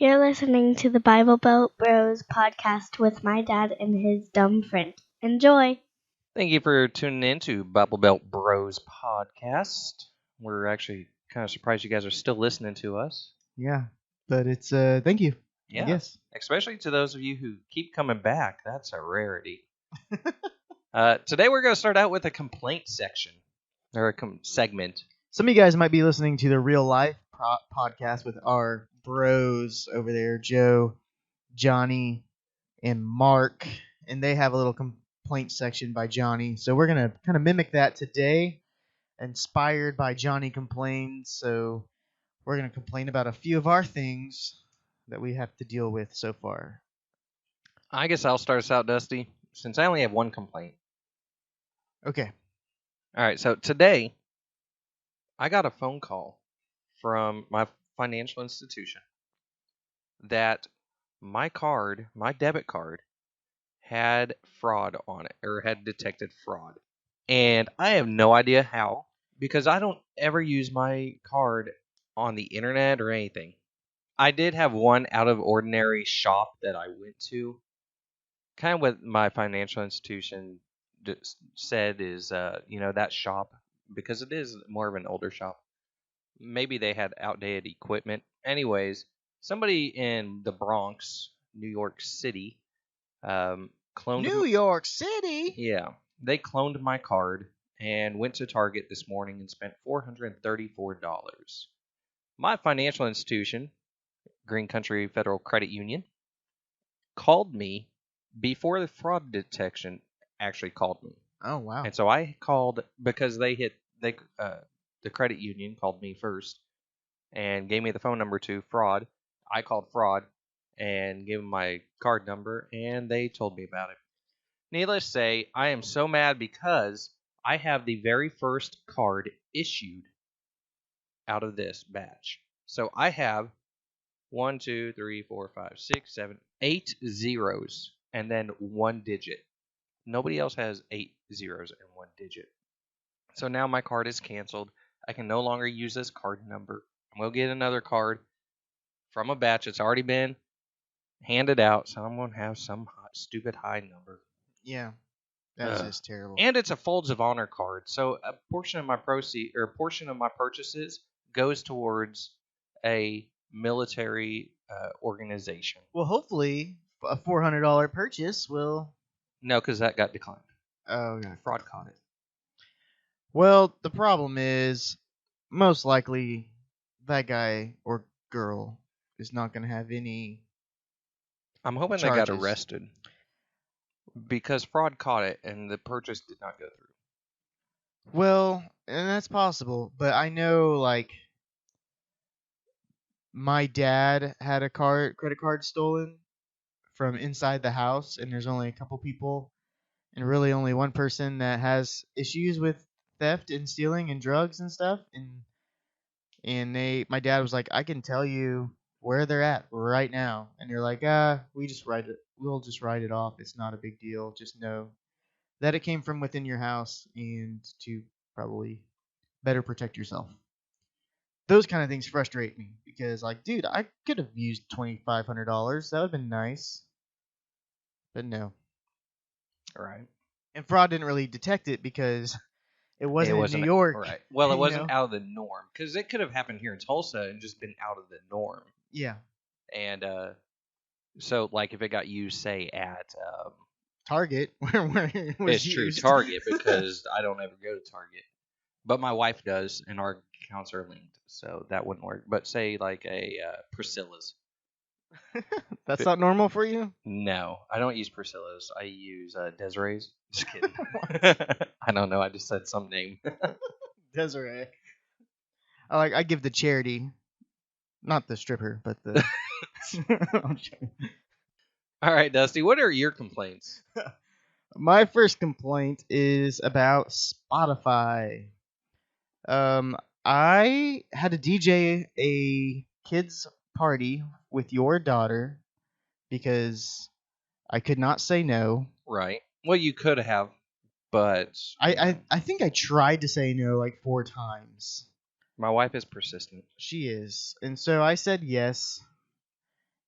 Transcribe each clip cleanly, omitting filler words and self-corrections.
You're listening to the Bible Belt Bros podcast with my dad and his dumb friend. Enjoy! Thank you for tuning in to Bible Belt Bros podcast. We're actually kind of surprised you guys are still listening to us. Yeah, but it's thank you. Yeah, I guess. especially to those of you who keep coming back. That's a rarity. Today we're going to start out with a complaint section, or a segment. Some of you guys might be listening to the real life podcast with our bros over there, Joe, Johnny, and Mark, and they have a little complaint section by Johnny. So we're gonna kind of mimic that today, inspired by Johnny Complains. So we're gonna complain about a few of our things that we have to deal with so far. I guess I'll start us out, Dusty, since I only have one complaint. Okay. All right, so today I got a phone call from my financial institution that my debit card, had fraud on it, or had detected fraud. And I have no idea how, because I don't ever use my card on the internet or anything. I did have one out of ordinary shop that I went to. Kind of what my financial institution said is, that shop, because it is more of an older shop, maybe they had outdated equipment. Anyways, somebody in the Bronx, New York City, cloned New York City? Yeah, they cloned my card and went to Target this morning and spent $434. My financial institution, Green Country Federal Credit Union, called me before the fraud detection actually called me. Oh, wow. And so I called because the credit union called me first and gave me the phone number to fraud. I called fraud and gave them my card number, and they told me about it. Needless to say, I am so mad because I have the very first card issued out of this batch. So I have 1, 2, 3, 4, 5, 6, 7, 8 zeros and then one digit. Nobody else has 8 zeros and one digit. So now my card is canceled. I can no longer use this card number. I'm going to get another card from a batch that's already been handed out. So I'm going to have some stupid high number. Yeah. That's just terrible. And it's a Folds of Honor card, so a portion of my purchases goes towards a military organization. Well, hopefully a $400 purchase will... No, because that got declined. Oh, okay. Fraud caught it. Well, the problem is, most likely, that guy or girl is not going to have any... I'm hoping charges. They got arrested. Because fraud caught it, and the purchase did not go through. Well, and that's possible, but I know, my dad had a credit card stolen from inside the house, and there's only a couple people, and really only one person that has issues with theft and stealing and drugs and stuff, and my dad was like, I can tell you where they're at right now, and they're like, we'll just write it off. It's not a big deal. Just know that it came from within your house and to probably better protect yourself. Those kind of things frustrate me because, dude, I could have used $2,500. That would have been nice. But no. All right. And fraud didn't really detect it because it wasn't in New York. Right. Well, it wasn't out of the norm because it could have happened here in Tulsa and just been out of the norm. Yeah. And so, if it got used, say, at Target, where it was it's used. True, Target, because I don't ever go to Target. But my wife does, and our accounts are linked, so that wouldn't work. But say, a Priscilla's. That's not normal for you? No, I don't use Priscilla's. I use Desiree's. Just kidding. I don't know. I just said some name. Desiree. I give the charity, not the stripper, but the... All right, Dusty, what are your complaints? My first complaint is about Spotify. I had to DJ a kids party with your daughter because I could not say no. Right. Well, you could have, but I think I tried to say no 4 times. My wife is persistent. She is. And so I said yes.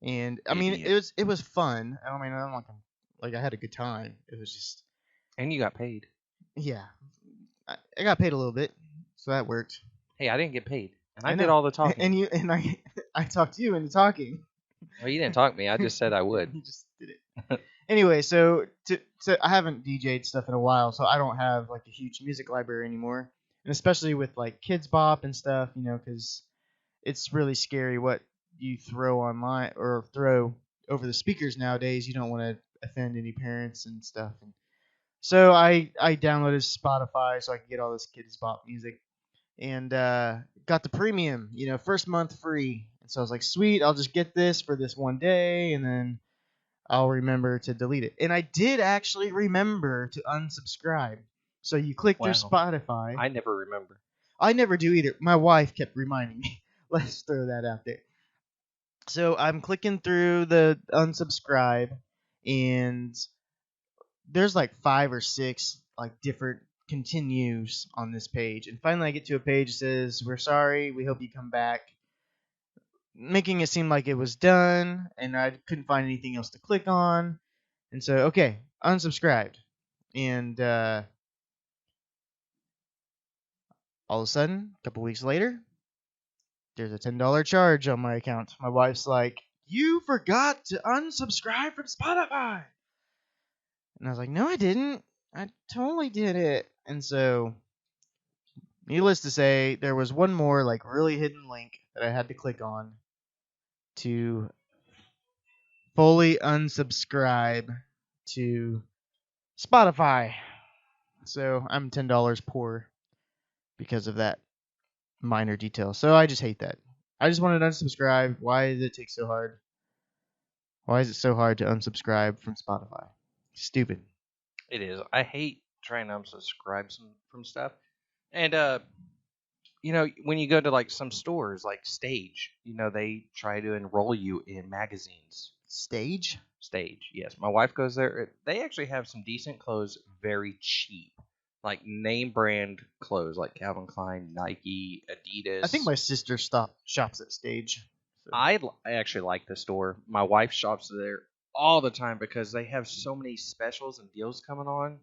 And I mean, Idiot. it was fun. I mean, I'm not gonna, like, I had a good time. It was just, And you got paid. yeah, I got paid a little bit, so that worked. Hey, I didn't get paid, and I I did know. all the talking. And I talked you into talking. Well, you didn't talk me. I just said I would. You just did it. Anyway, so I haven't DJ'd stuff in a while, so I don't have like a huge music library anymore, and especially with like Kids Bop and stuff, because it's really scary what you throw online or throw over the speakers nowadays. You don't want to offend any parents and stuff. And so I downloaded Spotify so I could get all this Kids Bop music, and got the premium, first month free. And so I was like, sweet, I'll just get this for this one day, and then I'll remember to delete it. And I did actually remember to unsubscribe. So you click through Wow. Spotify. I never remember. I never do either. My wife kept reminding me. Let's throw that out there. So I'm clicking through the unsubscribe, and there's like 5 or 6 like different continues on this page. And finally I get to a page that says, "We're sorry, we hope you come back," making it seem like it was done, and I couldn't find anything else to click on. And so, okay, unsubscribed. And all of a sudden, a couple weeks later, there's a $10 charge on my account. My wife's like, "You forgot to unsubscribe from Spotify." And I was like, "No, I didn't. I totally did it." And so, needless to say, there was one more like really hidden link that I had to click on to fully unsubscribe to Spotify. So I'm $10 poor because of that minor detail. So I just hate that. I just wanted to unsubscribe. Why does it take so hard? Why is it so hard to unsubscribe from Spotify? Stupid. It is. I hate trying to unsubscribe from stuff. And when you go to like some stores like Stage, they try to enroll you in magazines. Stage? Stage, yes. My wife goes there. They actually have some decent clothes, very cheap, like name brand clothes, like Calvin Klein, Nike, Adidas. I think my sister shops at Stage. So. I actually like the store. My wife shops there all the time because they have so many specials and deals coming on.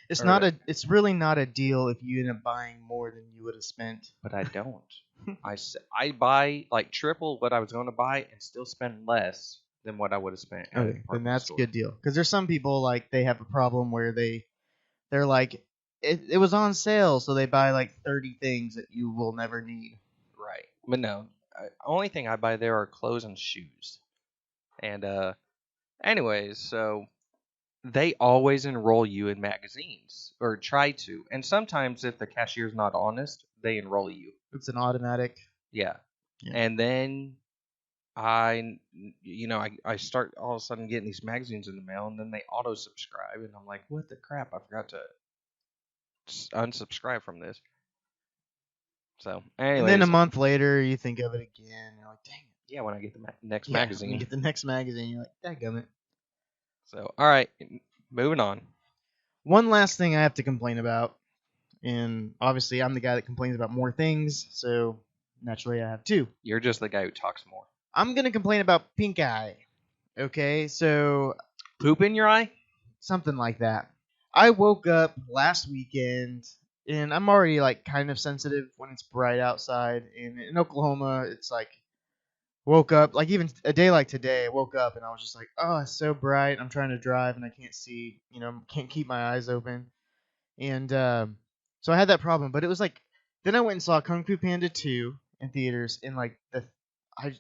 It's really not a deal if you end up buying more than you would have spent. But I don't. I buy like triple what I was going to buy and still spend less than what I would have spent. Okay, then that's a good deal. Because there's some people like they have a problem where they're like it was on sale, so they buy like 30 things that you will never need. Right, but no. Only thing I buy there are clothes and shoes. And anyways, so they always enroll you in magazines or try to. And sometimes if the cashier's not honest, they enroll you. It's an automatic. Yeah. Yeah. And then I start all of a sudden getting these magazines in the mail, and then they auto subscribe, and I'm like, what the crap? I forgot to unsubscribe from this. So, anyways, and then a month later, you think of it again. You're like, dang it. Yeah, when I get the next When magazine. you get the next magazine, you're like, dadgummit. So, all right, moving on. One last thing I have to complain about, and obviously I'm the guy that complains about more things, so naturally I have 2. You're just the guy who talks more. I'm going to complain about pink eye. Okay, so... Poop in your eye? Something like that. I woke up last weekend, and I'm already like kind of sensitive when it's bright outside. And in Oklahoma, it's like woke up like even a day like today. I woke up and I was just like, oh, it's so bright. I'm trying to drive and I can't see. Can't keep my eyes open. And so I had that problem. But it was like then I went and saw Kung Fu Panda 2 in theaters, and like I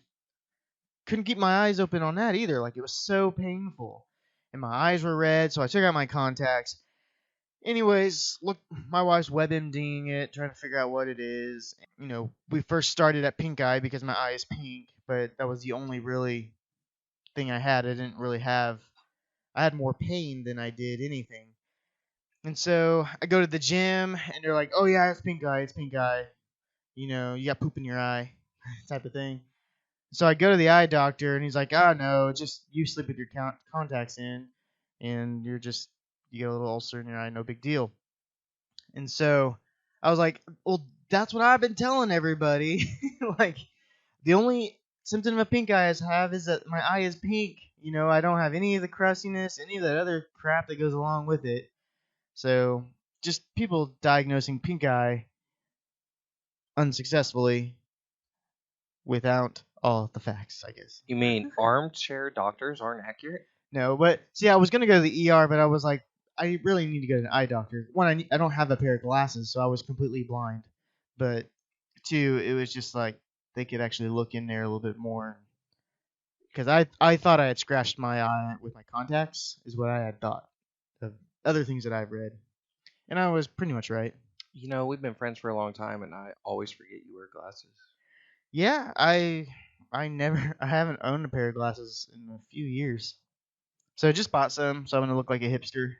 couldn't keep my eyes open on that either. Like it was so painful. And my eyes were red, so I took out my contacts. Anyways, look, my wife's WebMDing it, trying to figure out what it is. We first started at pink eye because my eye is pink, but that was the only really thing I had. I had more pain than I did anything. And so I go to the gym, and they're like, oh yeah, it's pink eye. You got poop in your eye, type of thing. So I go to the eye doctor, and he's like, oh, no, just you sleep with your contacts in, and you get a little ulcer in your eye, no big deal. And so I was like, well, that's what I've been telling everybody. Like, the only symptom of pink eye I have is that my eye is pink. I don't have any of the crustiness, any of that other crap that goes along with it. So just people diagnosing pink eye unsuccessfully without all the facts, I guess. You mean armchair doctors aren't accurate? No, but see, I was gonna go to the ER, but I was like, I really need to go to an eye doctor. One, I don't have a pair of glasses, so I was completely blind. But two, it was just like they could actually look in there a little bit more. Because I thought I had scratched my eye with my contacts, is what I had thought of other things that I've read. And I was pretty much right. We've been friends for a long time, and I always forget you wear glasses. Yeah, I haven't owned a pair of glasses in a few years. So I just bought some, so I'm gonna look like a hipster.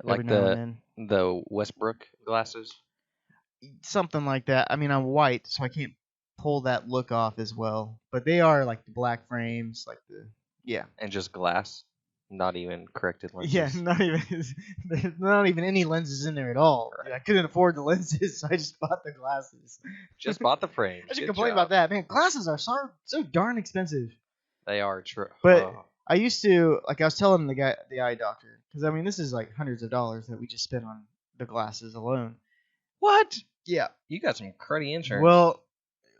Like every now and then. the Westbrook glasses. Something like that. I mean, I'm white, so I can't pull that look off as well. But they are like the black frames, like yeah. And just glass, not even corrected lenses. Yeah, there's not even any lenses in there at all. Right. I couldn't afford the lenses, so I just bought the glasses. Just bought the frames. I should Good complain job. about that. Man, glasses are so darn expensive. They are true. But I used to, I was telling the eye doctor, because I mean, this is like hundreds of dollars that we just spent on the glasses alone. What? Yeah. You got some cruddy insurance.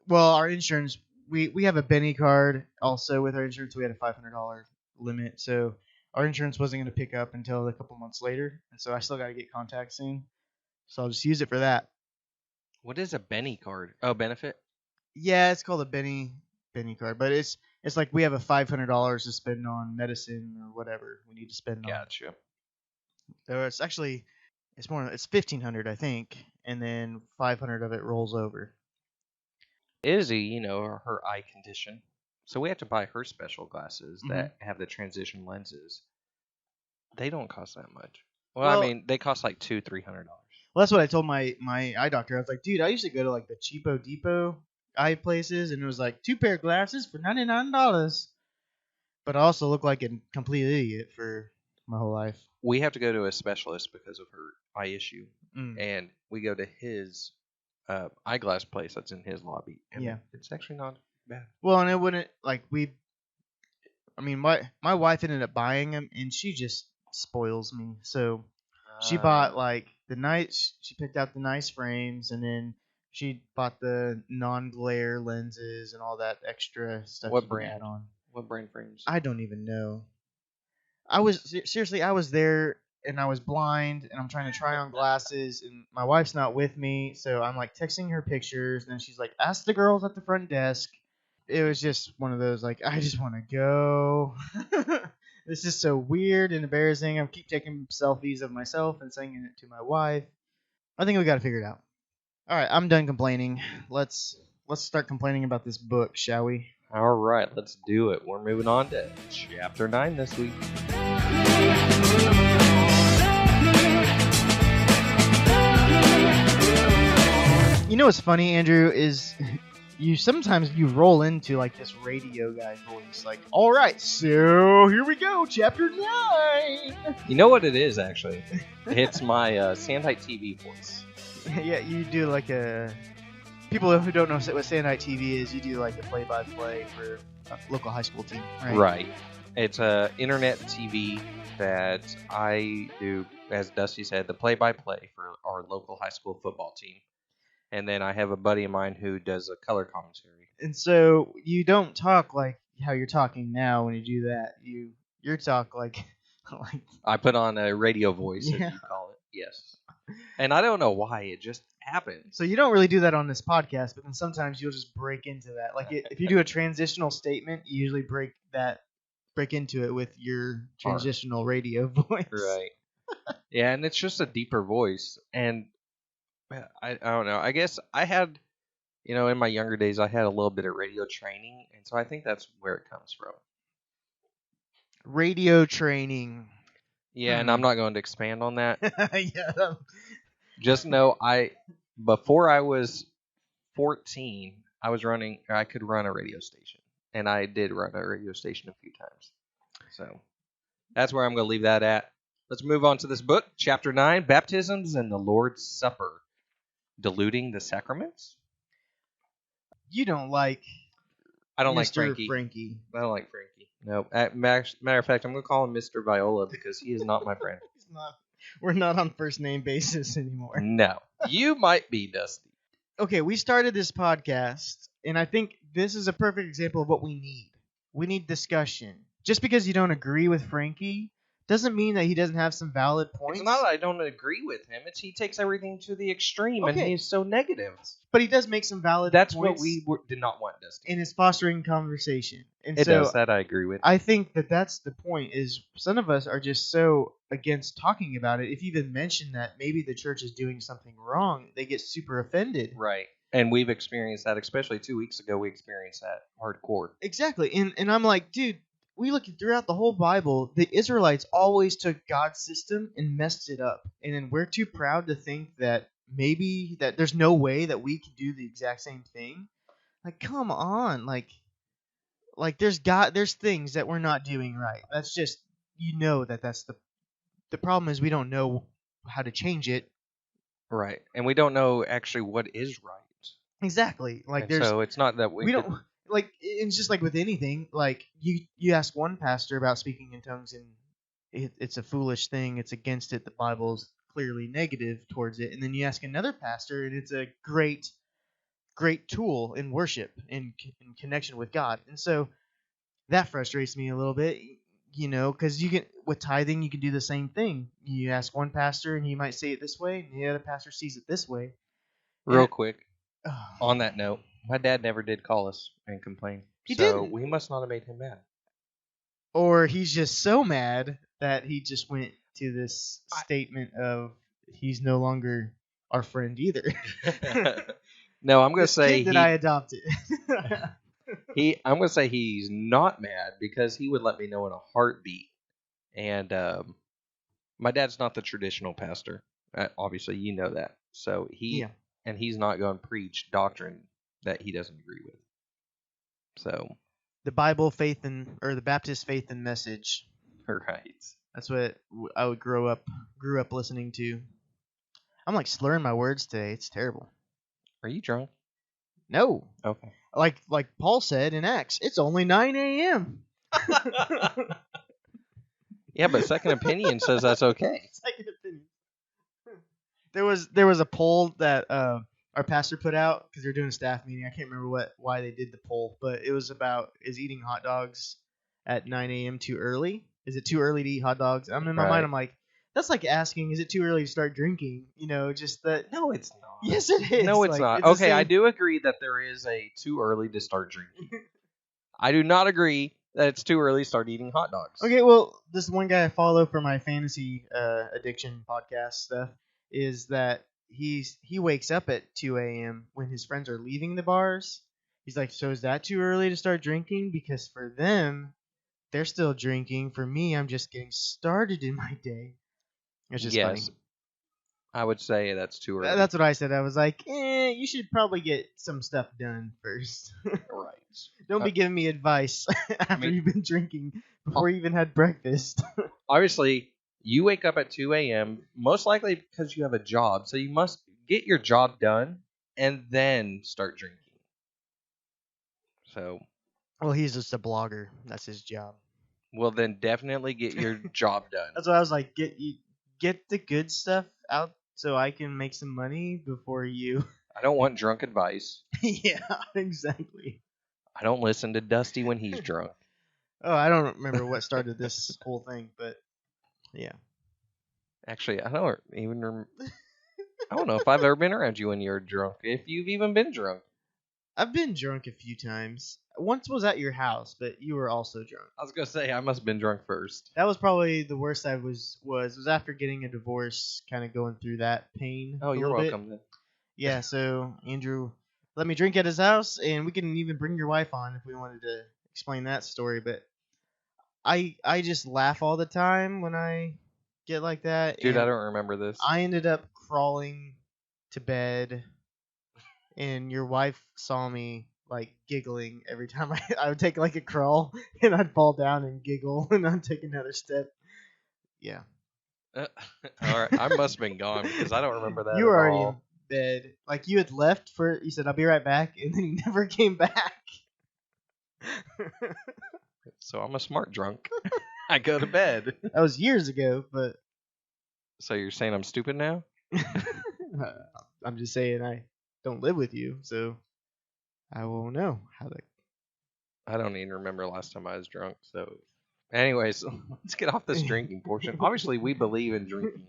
Well, our insurance, we have a Benny card also with our insurance. We had a $500 limit, so our insurance wasn't going to pick up until a couple months later, and so I still got to get contacts soon. So I'll just use it for that. What is a Benny card? Oh, benefit? Yeah, it's called a Benny card, but it's like we have a $500 to spend on medicine or whatever we need to spend on. Gotcha. So it's actually it's $1,500 I think, and then $500 of it rolls over. Izzy, her eye condition. So we have to buy her special glasses that have the transition lenses. They don't cost that much. Well, I mean, they cost like $200-$300. Well, that's what I told my eye doctor. I was like, dude, I used to go to like the Cheapo Depot eye places, and it was like 2 pair of glasses for $99. But I also look like a complete idiot for my whole life. We have to go to a specialist because of her eye issue, and we go to his eyeglass place that's in his lobby. And yeah, it's actually not bad. Well, and it wouldn't my wife ended up buying them, and she just spoils me. So she bought like she picked out the nice frames, and then she bought the non-glare lenses and all that extra stuff. What brand? Add on. What brand frames? I don't even know. I was there, and I was blind, and I'm trying to try on glasses, and my wife's not with me, so I'm like texting her pictures, and then she's like, ask the girls at the front desk. It was just one of those, like, I just want to go. This is so weird and embarrassing. I keep taking selfies of myself and sending it to my wife. I think we got to figure it out. All right, I'm done complaining. Let's start complaining about this book, shall we? All right, let's do it. We're moving on to Chapter 9 this week. You know what's funny, Andrew, is sometimes you roll into like this radio guy voice, like, all right, so here we go, Chapter 9. You know what it is, actually? It's my Sandite TV voice. Yeah, you do like a... People who don't know what Sandite TV is, you do like a play-by-play for a local high school team, right? Right. It's a internet TV that I do, as Dusty said, the play-by-play for our local high school football team. And then I have a buddy of mine who does a color commentary. And so you don't talk like how you're talking now when you do that. You talk like I put on a radio voice, as you call it. Yes. And I don't know why, it just happens. So you don't really do that on this podcast, but then sometimes you'll just break into that. Like if you do a transitional statement, you usually break into it with your transitional radio voice. Right. Yeah, and it's just a deeper voice. And I don't know. I guess I had, in my younger days, I had a little bit of radio training, and so I think that's where it comes from. Radio training. Yeah, and I'm not going to expand on that. Yeah. Just know before I was 14, I could run a radio station, and I did run a radio station a few times. So that's where I'm going to leave that at. Let's move on to this book, Chapter 9, Baptisms and the Lord's Supper. Diluting the sacraments? You don't like I don't like Mr. Frankie. Frankie. I don't like Frankie. No. Matter of fact, I'm gonna call him Mr. Viola because he is not my friend. He's not. We're not on first name basis anymore. No. You might be, Dusty. Okay, we started this podcast, and I think this is a perfect example of what we need. We need discussion. Just because you don't agree with Frankie doesn't mean that he doesn't have some valid points. It's not that I don't agree with him. It's he takes everything to the extreme, and Okay. he's so negative. But he does make some valid That's points. what we did not want, Dusty. And it's fostering conversation. And It so does. That I agree with. I think that that's the point, is some of us are just so against talking about it. If you even mention that maybe the church is doing something wrong, they get super offended. Right. And we've experienced that, especially 2 weeks ago. We experienced that hardcore. Exactly. And I'm like, dude, we look throughout the whole Bible, the Israelites always took God's system and messed it up. And then we're too proud to think that maybe that there's no way that we can do the exact same thing. Like, come on. Like there's things that we're not doing right. That's just, that's the problem is we don't know how to change it. Right. And we don't know actually what is right. Exactly. Like And so it's not that we don't like, it's just like with anything. Like you ask one pastor about speaking in tongues, and it's a foolish thing. It's against it. The Bible's clearly negative towards it. And then you ask another pastor, and it's a great tool in worship in connection with God. And so that frustrates me a little bit, because you can, with tithing, you can do the same thing. You ask one pastor, and he might say it this way, and the other pastor sees it this way. Real quick, on that note, my dad never did call us and complain. He so didn't. We must not have made him mad. Or he's just so mad that he just went to this statement of he's no longer our friend either. No, I'm gonna This say kid that I adopted. I'm gonna say he's not mad because he would let me know in a heartbeat. And my dad's not the traditional pastor. Obviously, you know that. So he's not going to preach doctrine that he doesn't agree with. So The Bible, or the Baptist faith and message. right. That's what I would grew up listening to. I'm like slurring my words today. It's terrible. Are you drunk? No. Okay. Like Paul said in Acts, it's only 9 a.m. Yeah, but Second Opinion says that's okay. Second opinion. There was a poll that our pastor put out because they're doing a staff meeting. I can't remember why they did the poll, but it was about, is eating hot dogs at 9 a.m. too early? Is it too early to eat hot dogs? I'm in my mind. I'm like, that's like asking, is it too early to start drinking? Just that. No, it's not. Yes, it is. No, it's Like, not. it's the Okay, I same- do agree that there is a too early to start drinking. I do not agree that it's too early to start eating hot dogs. Okay, well, this one guy I follow for my fantasy addiction podcast stuff is that he wakes up at 2 a.m. when his friends are leaving the bars. He's like, so is that too early to start drinking? Because for them, they're still drinking. For me, I'm just getting started in my day. It's just funny. I would say that's too early. That's what I said. I was like, you should probably get some stuff done first. right. Don't be giving me advice after you've been drinking before you even had breakfast. Obviously, you wake up at 2 a.m., most likely because you have a job. So you must get your job done and then start drinking. So, Well, he's just a blogger. That's his job. well, then definitely get your job done. That's why I was like, get the good stuff out so I can make some money before you. I don't want drunk advice. Yeah, exactly. I don't listen to Dusty when he's drunk. Oh, I don't remember what started this whole thing, but yeah. Actually, I don't even I don't know if I've ever been around you when you're drunk. If you've even been drunk. I've been drunk a few times. Once was at your house, but you were also drunk. I was going to say, I must have been drunk first. That was probably the worst I was after getting a divorce, kind of going through that pain. Oh, a you're little bit. welcome then. Yeah, so Andrew let me drink at his house, and we can even bring your wife on if we wanted to explain that story. But I just laugh all the time when I get like that. Dude, and I don't remember this. I ended up crawling to bed, and your wife saw me like giggling every time I would take like a crawl, and I'd fall down and giggle, and I'd take another step. Yeah. All right, I must have been gone because I don't remember that. You were at already all. in bed. Like you had left you said I'll be right back, and then you never came back. So I'm a smart drunk. I go to bed. That was years ago, but So you're saying I'm stupid now? I'm just saying I don't live with you, so I won't know how to. I don't even remember last time I was drunk. So, anyways, let's get off this drinking portion. Obviously, we believe in drinking.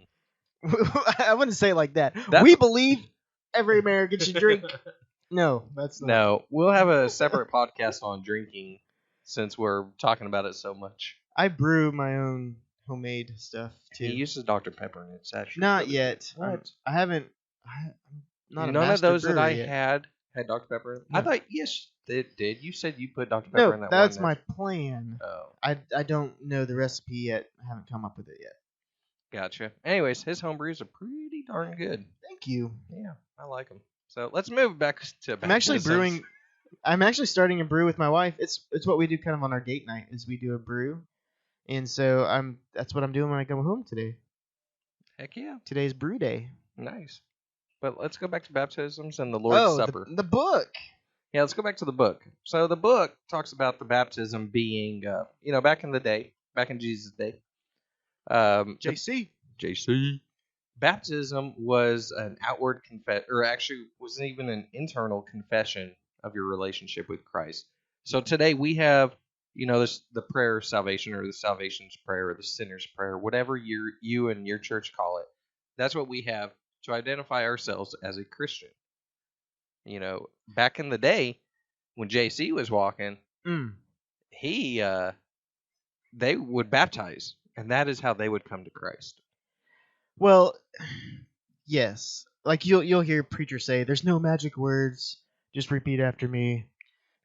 I wouldn't say it like that. That's- We believe every American should drink. No, that's not. No, we'll have a separate podcast on drinking since we're talking about it so much. I brew my own homemade stuff too. He uses Dr. Pepper, and it's actually Not really yet. good. What? I haven't. I'm not a None of master those that brewer I yet. had Dr. Pepper in. I No. thought yes, it did. You said you put Dr. Pepper in No, that that's one. my plan. Oh, I don't know the recipe yet. I haven't come up with it yet. gotcha. Anyways, his home brews are pretty darn good. Thank you. Yeah, I like them. So let's move back to. I'm actually baptisms. brewing. I'm actually starting a brew with my wife. It's what we do kind of on our date night is we do a brew, and so that's what I'm doing when I come home today. Heck yeah, Today's brew day. nice. But let's go back to baptisms and the Lord's Supper. The book. Yeah, let's go back to the book. So the book talks about the baptism being, back in the day, back in Jesus' day. JC. JC. Baptism was an outward or actually wasn't even an internal confession of your relationship with Christ. So today we have, the prayer of salvation or the salvation's prayer or the sinner's prayer, whatever you and your church call it. That's what we have to identify ourselves as a Christian. Back in the day when JC was walking, they would baptize, and that is how they would come to Christ. Well, yes. Like you'll hear preachers say, "There's no magic words. Just repeat after me."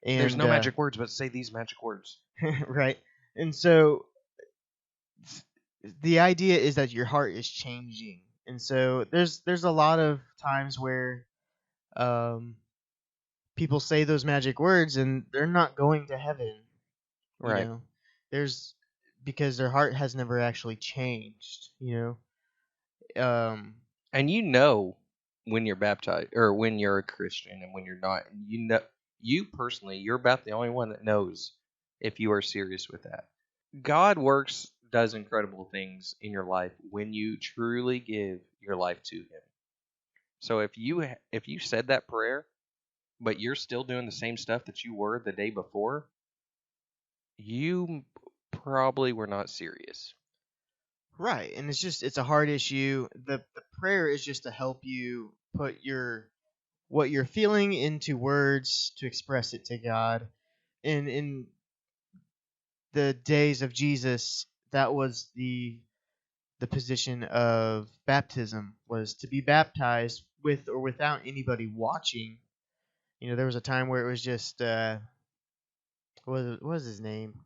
And There's no magic words, but say these magic words. right. And so the idea is that your heart is changing. And so there's a lot of times where people say those magic words and they're not going to heaven. Right. You know? There's because their heart has never actually changed, And when you're baptized or when you're a Christian and when you're not, you personally, you're about the only one that knows if you are serious with that. God does incredible things in your life when you truly give your life to Him. So if you said that prayer, but you're still doing the same stuff that you were the day before, you probably were not serious. right. And it's a hard issue. The prayer is just to help you put what you're feeling into words to express it to God. And in the days of Jesus, that was the position of baptism, was to be baptized with or without anybody watching. There was a time where it was just what was his name?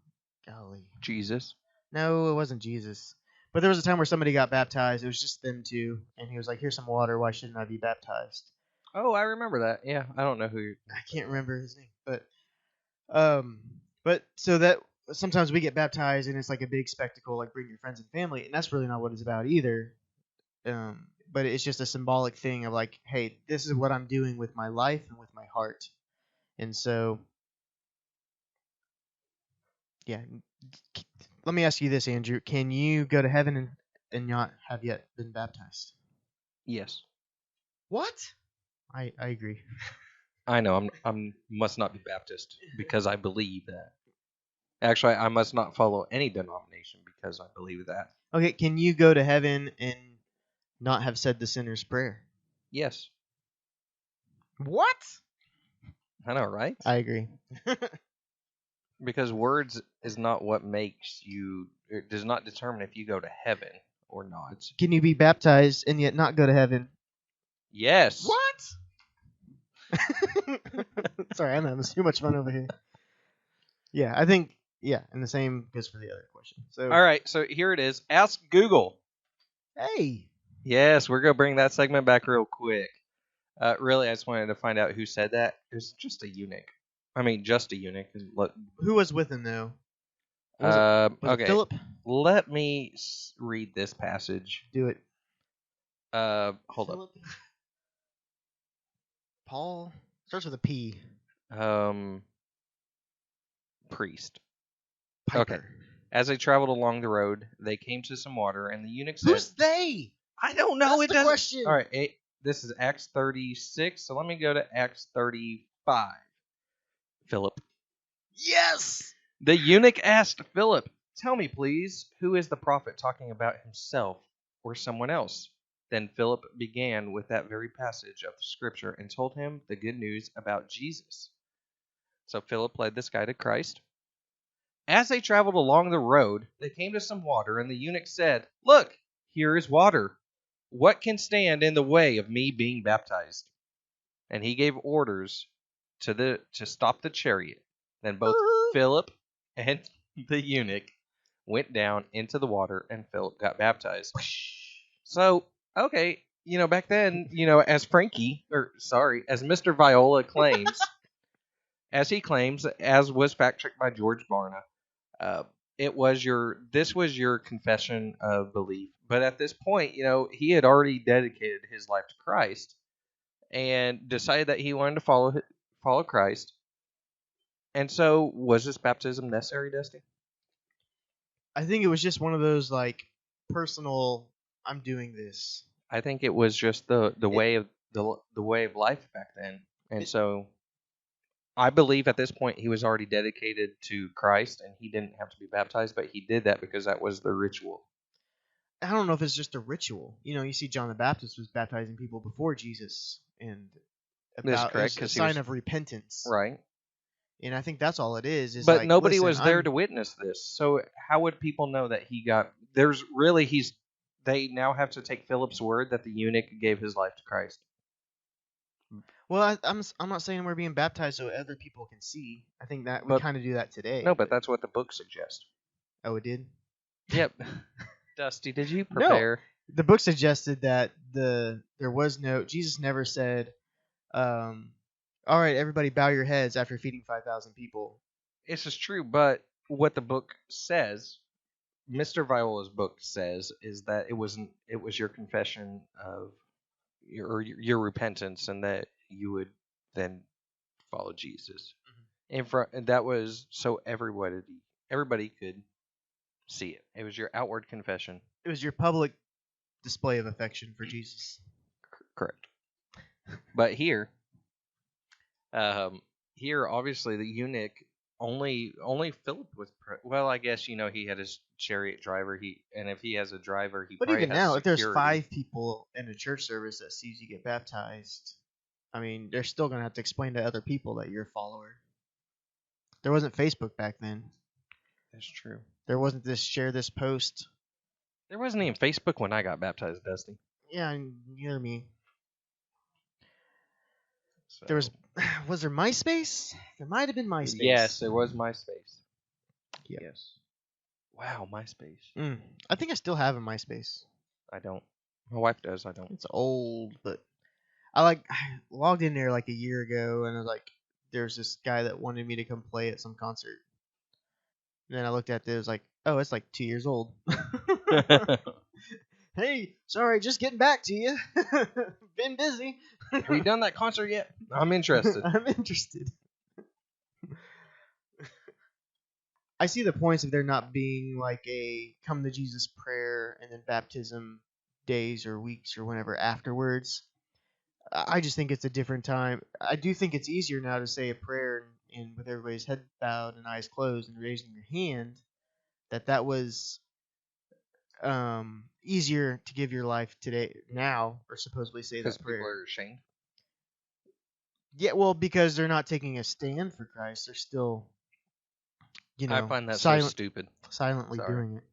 Golly. Jesus. No, it wasn't Jesus. But there was a time where somebody got baptized. It was just them two, and he was like, "Here's some water. Why shouldn't I be baptized?" Oh, I remember that. Yeah, I don't know who you're. I can't remember his name, but so that sometimes we get baptized and it's like a big spectacle, like bring your friends and family, and that's really not what it's about either. But it's just a symbolic thing of like, hey, this is what I'm doing with my life and with my heart, and so yeah. Let me ask you this, Andrew: can you go to heaven and not have yet been baptized? Yes. What? I agree. I know. I'm must not be Baptist because I believe that. Actually, I must not follow any denomination because I believe that. Okay, can you go to heaven and not have said the sinner's prayer? Yes. What? I know, right? I agree. Because words is not what makes you. It does not determine if you go to heaven or not. Can you be baptized and yet not go to heaven? Yes. What? Sorry, I'm having too much fun over here. Yeah, I think, and the same goes for the other question. So, All right, so here it is. Ask Google. hey. Yes, we're going to bring that segment back real quick. Really, I just wanted to find out who said that. It was just a eunuch. I mean, just a eunuch. Who was with him, though? Was Okay. it Philip? Let me read this passage. Do it. Hold Philip? Paul? Starts with a P. up. priest. Piper. Okay. As they traveled along the road, they came to some water, and the eunuch said, Who's they? I don't know. That's It the doesn't. question. All right. This is Acts 36, so let me go to Acts 35. Philip. Yes. The eunuch asked Philip, tell me, please, who is the prophet talking about himself or someone else? Then Philip began with that very passage of the scripture and told him the good news about Jesus. So Philip led this guy to Christ. As they traveled along the road, they came to some water, and the eunuch said, look, here is water. What can stand in the way of me being baptized? And he gave orders to stop the chariot. Then both Philip and the eunuch went down into the water, and Philip got baptized. So, okay, back then, as Mr. Viola claims, as was fact checked by George Barna, this was your confession of belief. But at this point, he had already dedicated his life to Christ and decided that he wanted to follow Christ. And so, was this baptism necessary, Dusty? I think it was just one of those personal. I'm doing this. I think it was just the way of the way of life back then, and so I believe at this point he was already dedicated to Christ, and he didn't have to be baptized, but he did that because that was the ritual. I don't know if it's just a ritual. You see John the Baptist was baptizing people before Jesus, and That's correct, it was a sign of repentance, right? And I think that's all it is. But nobody was there to witness this, so how would people know that he got? They now have to take Philip's word that the eunuch gave his life to Christ. Well, I'm not saying we're being baptized so other people can see. I think that we kind of do that today. No, but that's what the book suggests. Oh, it did? Yep. Dusty, did you prepare? No. The book suggested that Jesus never said, all right, everybody bow your heads after feeding 5,000 people. This is true, but what the book says, Mr. Viola's book says, is that it was your confession of your repentance, and that you would then follow Jesus. Mm-hmm. And that was so everybody could see it. It was your outward confession. It was your public display of affection for Jesus. Correct. But here obviously the eunuch only Philip was well, I guess he had his chariot driver. And if he has a driver, he. But even now, if there's 5 people in a church service that sees you get baptized, I mean, they're still gonna have to explain to other people that you're a follower. There wasn't Facebook back then. That's true. There wasn't this share this post. There wasn't even Facebook when I got baptized, Dusty. Yeah, you hear me. So. There was there MySpace? There might have been MySpace. Yes, there was MySpace. Yep. Yes. Wow, MySpace. I think I still have a MySpace. I don't. My wife does. I don't. It's old, but I logged in there like a year ago, and I was like, there's this guy that wanted me to come play at some concert. And then I looked at it, it was like, oh, it's like 2 years old. Hey, sorry, just getting back to you. Been busy. Have you done that concert yet? I'm interested. I'm interested. I see the points of there not being like a come to Jesus prayer and then baptism days or weeks or whenever afterwards. I just think it's a different time. I do think it's easier now to say a prayer and with everybody's head bowed and eyes closed and raising your hand. That was easier to give your life today now, or supposedly say that prayer. People are ashamed. Yeah, well, because they're not taking a stand for Christ. They're still, I find that so stupid. Silently doing it.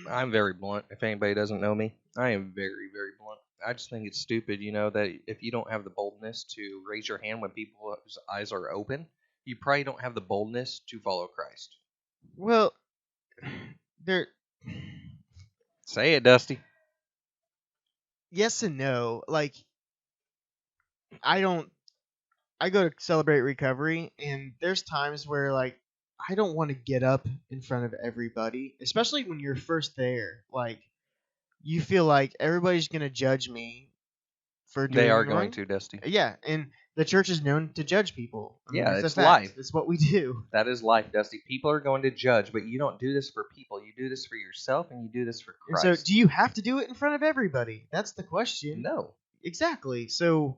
I'm very blunt. If anybody doesn't know me, I am very, very blunt. I just think it's stupid, that if you don't have the boldness to raise your hand when people's eyes are open, you probably don't have the boldness to follow Christ. Well, Say it, Dusty. Yes and no. Like, I go to Celebrate Recovery, and there's times where, I don't want to get up in front of everybody, especially when you're first there. You feel like everybody's going to judge me for doing They are going to, Dusty. Yeah, and The church is known to judge people. I mean, Yeah, it's it's a fact. life. It's what we do. That is life, Dusty. People are going to judge, but you don't do this for people. You do this for yourself, and you do this for And Christ. so, do you have to do it in front of everybody? That's the question. No. Exactly. So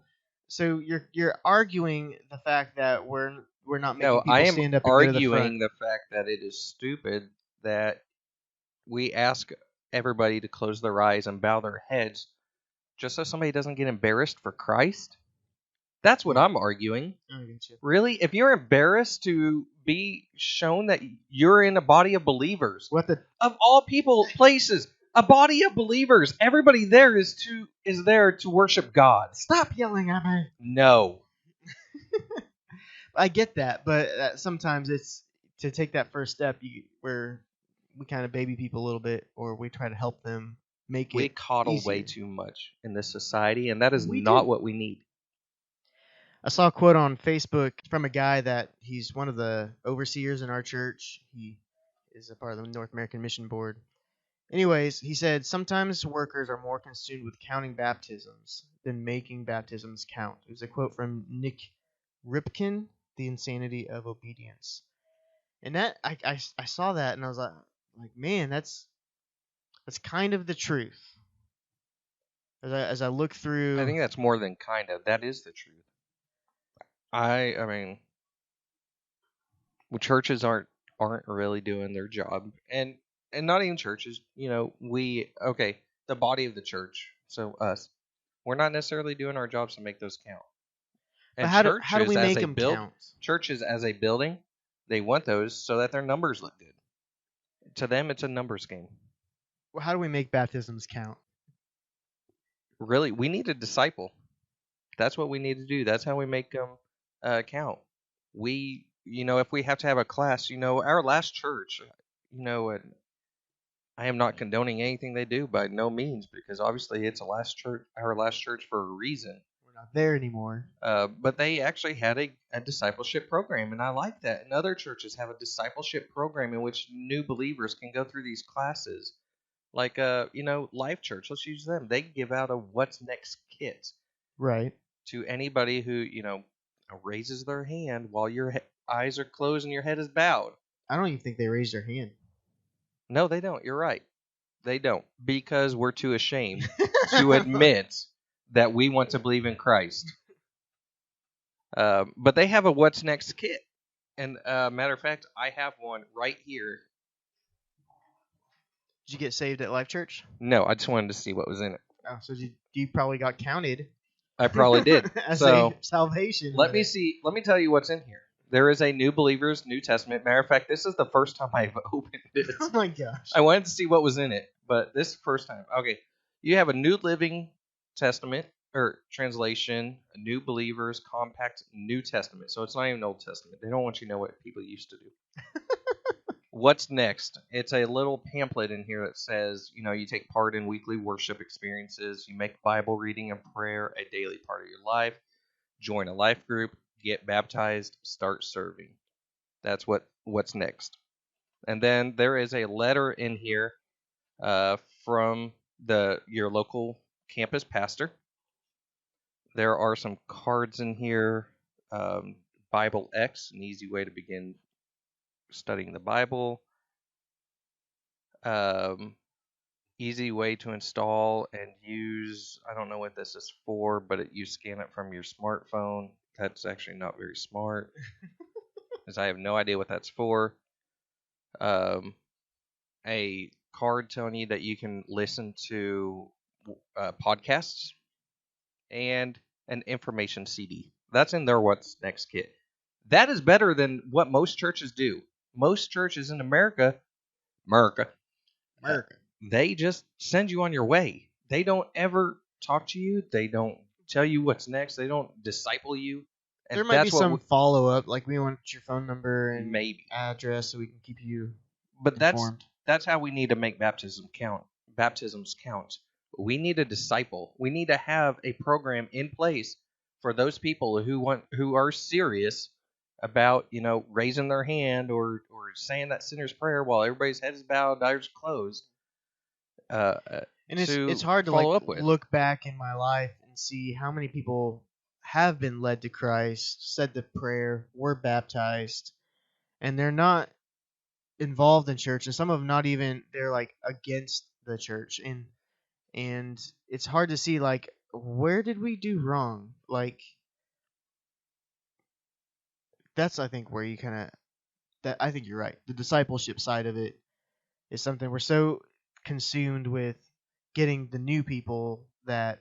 you're arguing the fact that we're not making No, people I am stand up and go to the front. arguing the fact that it is stupid that we ask everybody to close their eyes and bow their heads just so somebody doesn't get embarrassed for Christ. That's what I'm arguing. I get you. Really? If you're embarrassed to be shown that you're in a body of believers, What the? of all people, places, a body of believers, everybody there is there to worship God. Stop yelling at me. No. I get that, but sometimes it's to take that first step where we kind of baby people a little bit, or we try to help them make We it coddle easier. way too much in this society, and that is We not do. what we need. I saw a quote on Facebook from a guy that he's one of the overseers in our church. He is a part of the North American Mission Board. Anyways, he said, sometimes workers are more consumed with counting baptisms than making baptisms count. It was a quote from Nick Ripkin, The Insanity of Obedience. And that I saw that and I was like man, that's kind of the truth. As I look through, I think that's more than kind of. That is the truth. I mean, churches aren't really doing their job, and not even churches. You know, the body of the church. So us, we're not necessarily doing our jobs to make those count. but And how do we make them count? Churches as a building, they want those so that their numbers look good. To them, it's a numbers game. Well, how do we make baptisms count? Really, we need a disciple. That's what we need to do. That's how we make them count. If we have to have a class, our last church, and I am not condoning anything they do by no means, because obviously it's our last church for a reason. We're not there anymore. But they actually had a discipleship program, and I like that. And other churches have a discipleship program in which new believers can go through these classes. Like, Life Church, let's use them. They give out a What's Next kit. Right. To anybody who, raises their hand while your eyes are closed and your head is bowed. I don't even think they raised their hand. No, they don't. You're right. They don't. Because we're too ashamed to admit that we want to believe in Christ. But they have a What's Next kit. And matter of fact, I have one right here. Did you get saved at Life Church? No, I just wanted to see what was in it. Oh, so you probably got counted. I probably did. as So a salvation. let me tell you what's in here. There is a New Believers New Testament. Matter of fact, this is the first time I've opened it. Oh my gosh. I wanted to see what was in it, but this is the first time. Okay, you have a New Living Testament or translation, a New Believers Compact New Testament. So it's not even Old Testament. They don't want you to know what people used to do. What's next? It's a little pamphlet in here that says, you take part in weekly worship experiences, you make Bible reading and prayer a daily part of your life, join a life group, get baptized, start serving. That's what's next. And then there is a letter in here from your local campus pastor. There are some cards in here. Bible X, an easy way to begin studying the Bible. Easy way to install and use. I don't know what this is for, but you scan it from your smartphone. That's actually not very smart, because I have no idea what that's for. A card telling you that you can listen to podcasts, and an information CD. That's in their What's Next kit. That is better than what most churches do. Most churches in America, they just send you on your way. They don't ever talk to you. They don't tell you what's next. They don't disciple you. And there might be some follow-up, like we want your phone number and maybe address so we can keep you But informed. that's how we need to make baptisms count. We need a disciple. We need to have a program in place for those people who are serious about, raising their hand or saying that sinner's prayer while everybody's head is bowed, eyes closed. And it's hard to follow up with. look back in my life and see how many people have been led to Christ, said the prayer, were baptized, and they're not involved in church, and some of them not even, they're like against the church, and it's hard to see like where did we do wrong? Like that's I think where you kind of that I think you're right. The discipleship side of it is something we're so consumed with getting the new people that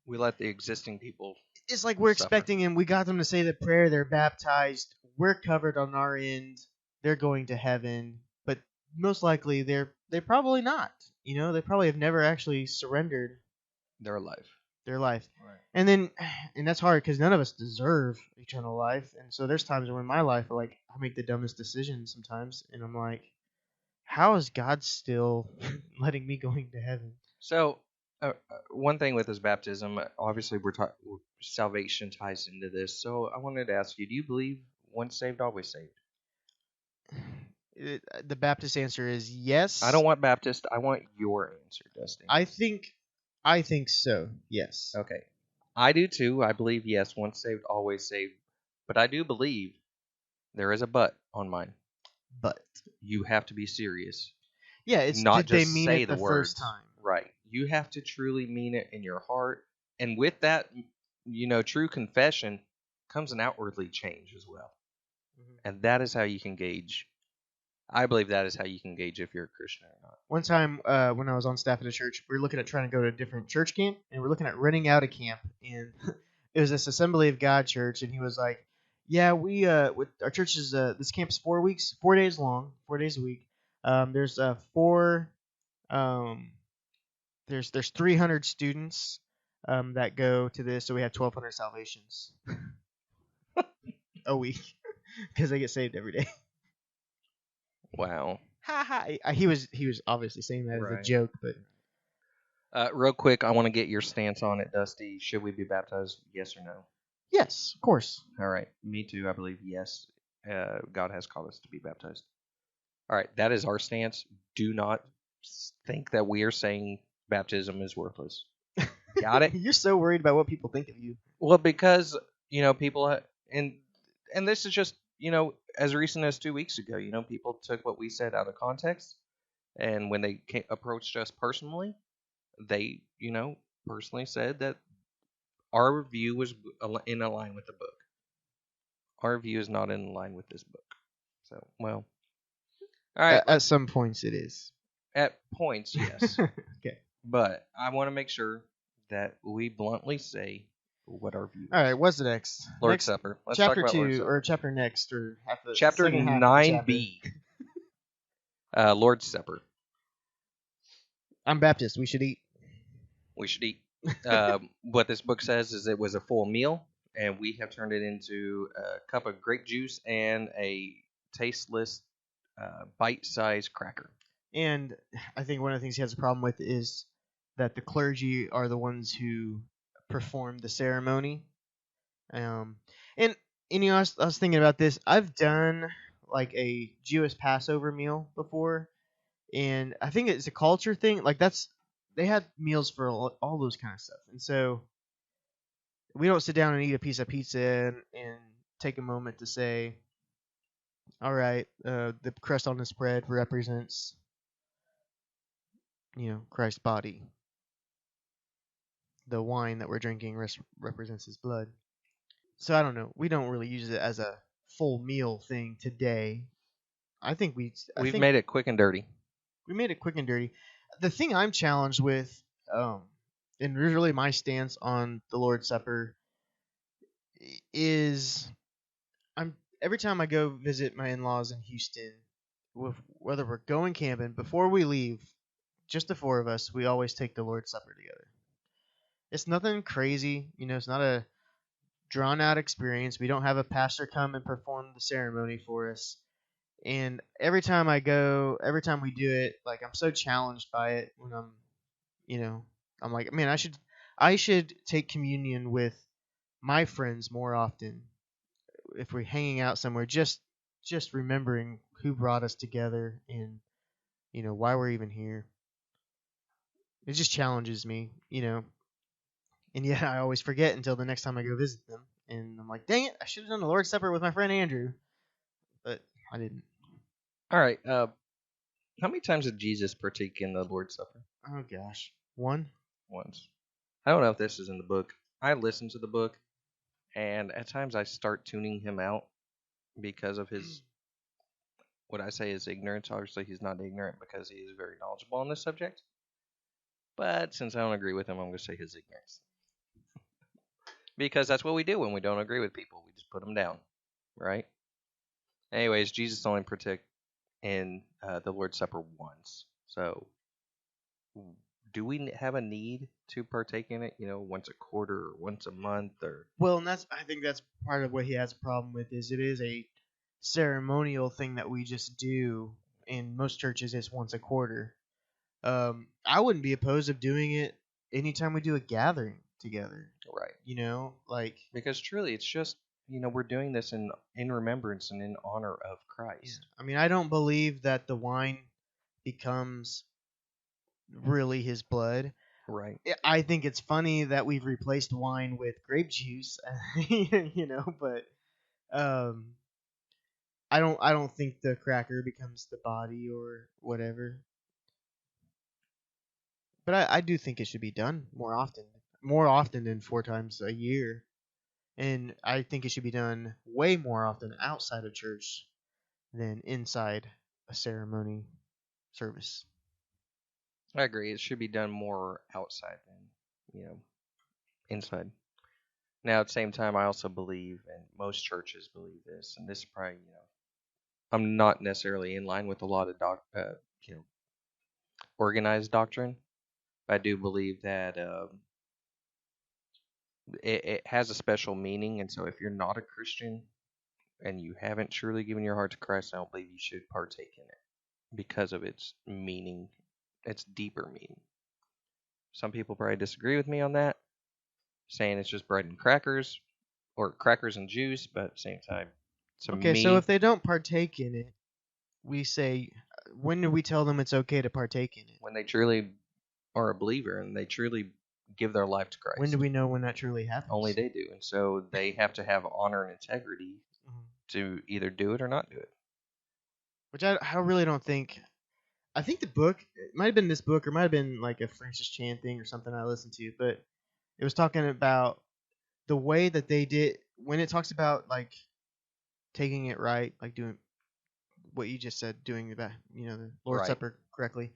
We let the existing people it's like we're suffer. expecting them. We got them to say the prayer. They're baptized. We're covered on our end. They're going to heaven, but most likely they're probably not. You know, they probably have never actually surrendered their life. Right. And that's hard because none of us deserve eternal life. And so there's times when in my life, like I make the dumbest decisions sometimes, and I'm like, how is God still letting me going to heaven? So, one thing with this baptism, obviously, salvation ties into this. So, I wanted to ask you: do you believe once saved, always saved? The Baptist answer is yes. I don't want Baptist. I want your answer, Dusty. I think so. Yes. Okay. I do too. I believe yes, once saved, always saved. But I do believe there is a but on mine. But you have to be serious. Yeah, it's not did just they mean say it the the words. first time? Right. You have to truly mean it in your heart, and with that, true confession comes an outwardly change as well. And that is how you can gauge. I believe that is how you can gauge if you're a Christian or not. One time when I was on staff at a church, we were looking at trying to go to a different church camp, and we're looking at renting out a camp. And it was this Assembly of God church, and he was like, "Yeah, we with our church is this camp's 4 days long, 4 days a week. There's there's 300 students that go to this, so we have 1,200 salvations a week because they get saved every day." Wow. Ha ha. He was obviously saying that as a joke, but real quick, I want to get your stance on it, Dusty. Should we be baptized? Yes or no? Yes, of course. All right. Me too. I believe yes. God has called us to be baptized. All right. That is our stance. Do not think that we are saying baptism is worthless. Got it? You're so worried about what people think of you. Well, because people and this is just as recent as 2 weeks ago. People took what we said out of context, and when they approached us personally, they personally said that our view was in line with the book. Our view is not in line with this book. So, well, all right. At some points, it is. At points, yes. Okay. But I want to make sure that we bluntly say what our view is. All right, what's the next? Lord's Supper. Let's chapter talk about 2 Lord's Supper. or chapter next or half the chapter second half 9b. Lord's Supper. I'm Baptist. We should eat. We should eat. What this book says is it was a full meal, and we have turned it into a cup of grape juice and a tasteless, bite-sized cracker. And I think one of the things he has a problem with is that the clergy are the ones who perform the ceremony. And I was thinking about this. I've done like a Jewish Passover meal before, and I think it's a culture thing. Like they had meals for all those kind of stuff, and so we don't sit down and eat a piece of pizza and take a moment to say, all right, the crust on this bread represents Christ's body. The wine that we're drinking represents his blood. So I don't know. We don't really use it as a full meal thing today. I think we've made it quick and dirty. We made it quick and dirty. The thing I'm challenged with, and really my stance on the Lord's Supper, is every time I go visit my in-laws in Houston, whether we're going camping, before we leave, just the four of us, we always take the Lord's Supper together. It's nothing crazy, it's not a drawn-out experience. We don't have a pastor come and perform the ceremony for us. And every time we do it, like I'm so challenged by it when I'm like, man, I should take communion with my friends more often. If we're hanging out somewhere, just remembering who brought us together and why we're even here. It just challenges me, And yet I always forget until the next time I go visit them. And I'm like, dang it, I should have done the Lord's Supper with my friend Andrew. But I didn't. All right. How many times did Jesus partake in the Lord's Supper? Oh, gosh. One? Once. I don't know if this is in the book. I listened to the book, and at times I start tuning him out because of his, what I say is ignorance. Obviously, he's not ignorant because he is very knowledgeable on this subject. But since I don't agree with him, I'm going to say his ignorance. Because that's what we do when we don't agree with people. We just put them down, right? Anyways, Jesus only partook in the Lord's Supper once. So, do we have a need to partake in it? Once a quarter or once a month, or Well, and I think that's part of what he has a problem with is it is a ceremonial thing that we just do. In most churches, it's once a quarter. I wouldn't be opposed of doing it anytime we do a gathering together. right? Because truly, it's just we're doing this in remembrance and in honor of Christ. I mean, I don't believe that the wine becomes really his blood. Right. I think it's funny that we've replaced wine with grape juice, but I don't think the cracker becomes the body or whatever. But I do think it should be done more often than 4 times a year. And I think it should be done way more often outside of church than inside a ceremony service. I agree. It should be done more outside than inside. Now, at the same time, I also believe, and most churches believe this, and this is probably I'm not necessarily in line with a lot of organized doctrine. But I do believe that it has a special meaning, and so if you're not a Christian and you haven't truly given your heart to Christ, I don't believe you should partake in it because of its meaning, its deeper meaning. Some people probably disagree with me on that, saying it's just bread and crackers, or crackers and juice, but at the same time, So if they don't partake in it, we say, when do we tell them it's okay to partake in it? when they truly are a believer and they truly give their life to Christ. When do we know when that truly happens? Only they do. And so they have to have honor and integrity to either do it or not do it. Which I really don't think. I think the book, it might have been this book or it might have been like a Francis Chan thing or something I listened to, but it was talking about the way that they did, when it talks about like taking it right, like doing what you just said, doing the Lord's Right. Supper correctly.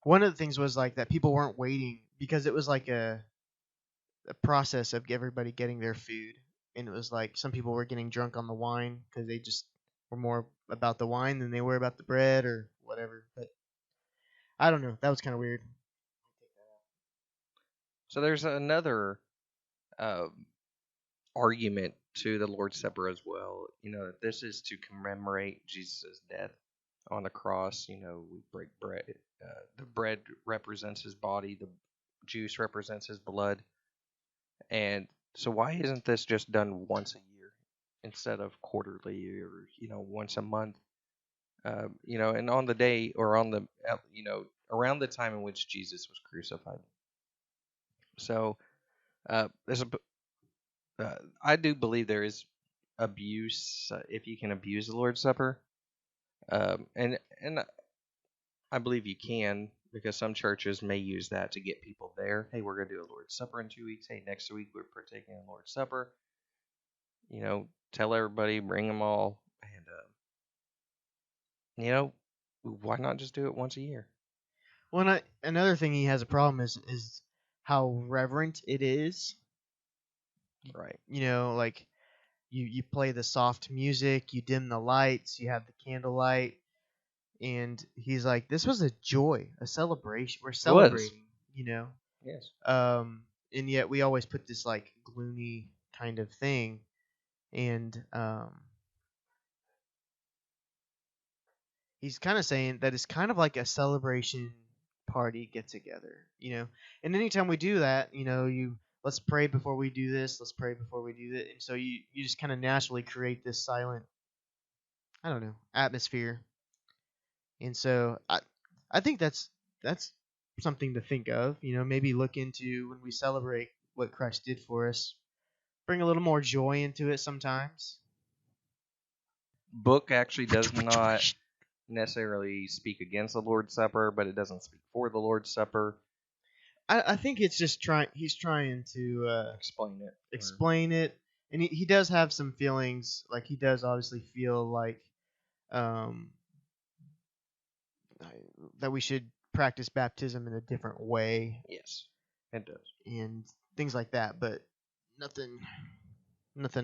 One of the things was like that people weren't waiting because it was like a process of everybody getting their food, and it was like some people were getting drunk on the wine because they just were more about the wine than they were about the bread or whatever. But I don't know. That was kind of weird. So there's another argument to the Lord's Supper as well. This is to commemorate Jesus' death on the cross. We break bread. The bread represents his body. The juice represents his blood. And so why isn't this just done once a year instead of quarterly or once a month? And on the day or on the around the time in which Jesus was crucified. So there's I do believe there is abuse if you can abuse the Lord's Supper, and I believe you can because some churches may use that to get people there. Hey, we're gonna do a Lord's Supper in 2 weeks. Hey, next week we're partaking in the Lord's Supper. Tell everybody, bring them all, and why not just do it once a year? Well, another thing he has a problem is how reverent it is. Right. Like you play the soft music, you dim the lights, you have the candlelight, and he's like, this was a joy, a celebration. We're celebrating, Yes. And yet we always put this like gloomy kind of thing, and he's kind of saying that it's kind of like a celebration party get together, And anytime we do that, let's pray before we do this, let's pray before we do that, and so you just kind of naturally create this silent, I don't know, atmosphere. And so I think that's something to think of, maybe look into when we celebrate what Christ did for us. Bring a little more joy into it sometimes. Book actually does not necessarily speak against the Lord's Supper, but it doesn't speak for the Lord's Supper. I think it's just he's trying to Explain it. and he does have some feelings. Like, he does obviously feel like that we should practice baptism in a different way. Yes, it does. And things like that, but nothing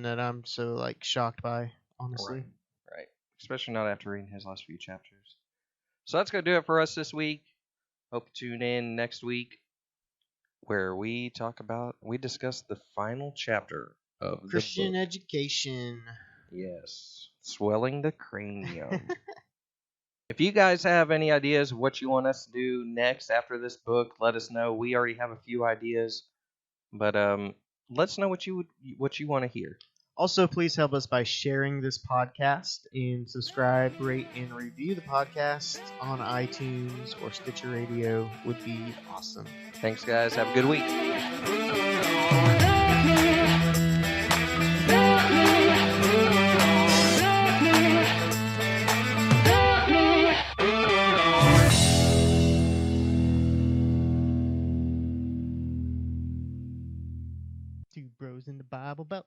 that I'm so like shocked by, honestly. Right. Especially not after reading his last few chapters. So that's going to do it for us this week. Hope you tune in next week where we discuss the final chapter of Christian the book. education. Yes. Swelling the cranium. If you guys have any ideas of what you want us to do next after this book, let us know. We already have a few ideas, but let us know what you want to hear. Also, please help us by sharing this podcast and subscribe, rate, and review the podcast on iTunes or Stitcher Radio would be awesome. Thanks, guys. Have a good week. Two bros in the Bible Belt.